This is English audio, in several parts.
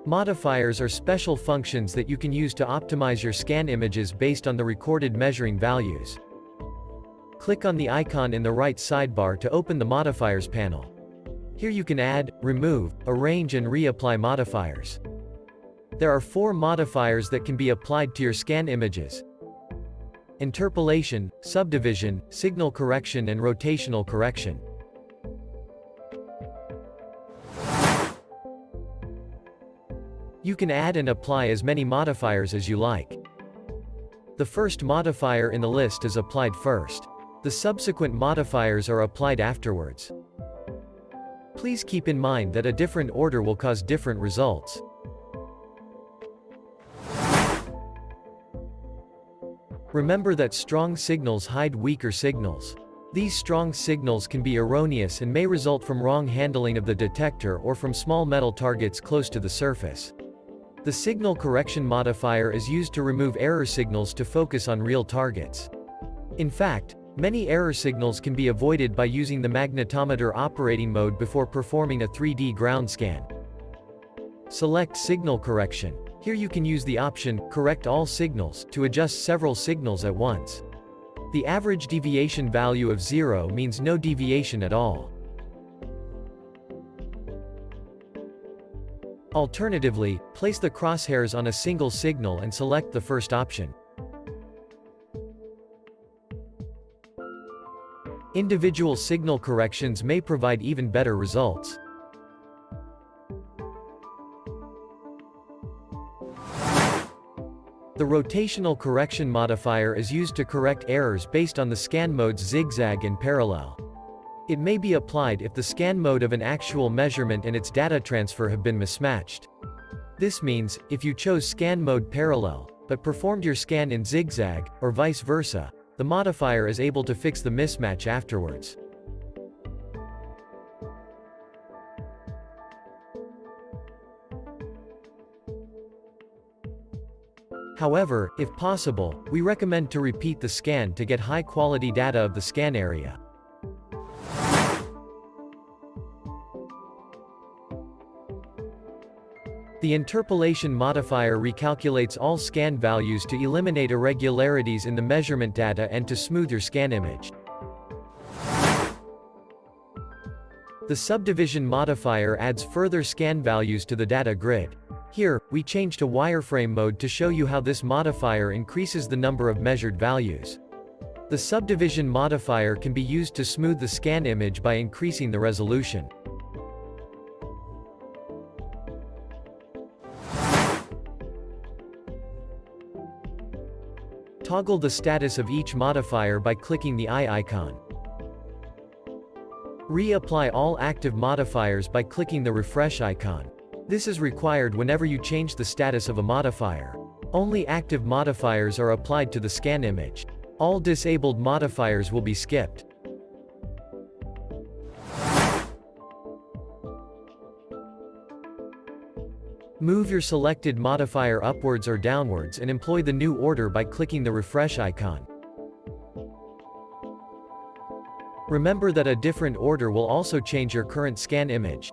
Modifiers are special functions that you can use to optimize your scan images based on the recorded measuring values. Click on the icon in the right sidebar to open the Modifiers panel. Here you can add, remove, arrange and reapply modifiers. There are 4 modifiers that can be applied to your scan images: interpolation, subdivision, signal correction and rotational correction. You can add and apply as many modifiers as you like. The first modifier in the list is applied first. The subsequent modifiers are applied afterwards. Please keep in mind that a different order will cause different results. Remember that strong signals hide weaker signals. These strong signals can be erroneous and may result from wrong handling of the detector or from small metal targets close to the surface. The signal correction modifier is used to remove error signals to focus on real targets. In fact, many error signals can be avoided by using the magnetometer operating mode before performing a 3D ground scan. Select Signal Correction. Here you can use the option, Correct All Signals, to adjust several signals at once. The average deviation value of 0 means no deviation at all. Alternatively, place the crosshairs on a single signal and select the first option. Individual signal corrections may provide even better results. The rotational correction modifier is used to correct errors based on the scan modes zigzag and parallel. It may be applied if the scan mode of an actual measurement and its data transfer have been mismatched. This means, if you chose scan mode parallel, but performed your scan in zigzag, or vice versa, the modifier is able to fix the mismatch afterwards. However, if possible, we recommend to repeat the scan to get high-quality data of the scan area. The interpolation modifier recalculates all scan values to eliminate irregularities in the measurement data and to smooth your scan image. The subdivision modifier adds further scan values to the data grid. Here, we change to wireframe mode to show you how this modifier increases the number of measured values. The subdivision modifier can be used to smooth the scan image by increasing the resolution. Toggle the status of each modifier by clicking the eye icon. Reapply all active modifiers by clicking the refresh icon. This is required whenever you change the status of a modifier. Only active modifiers are applied to the scan image. All disabled modifiers will be skipped. Move your selected modifier upwards or downwards and employ the new order by clicking the refresh icon. Remember that a different order will also change your current scan image.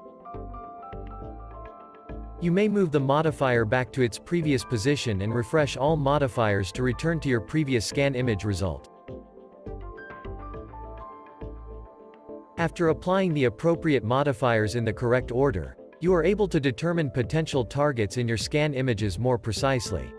You may move the modifier back to its previous position and refresh all modifiers to return to your previous scan image result. After applying the appropriate modifiers in the correct order, you are able to determine potential targets in your scan images more precisely.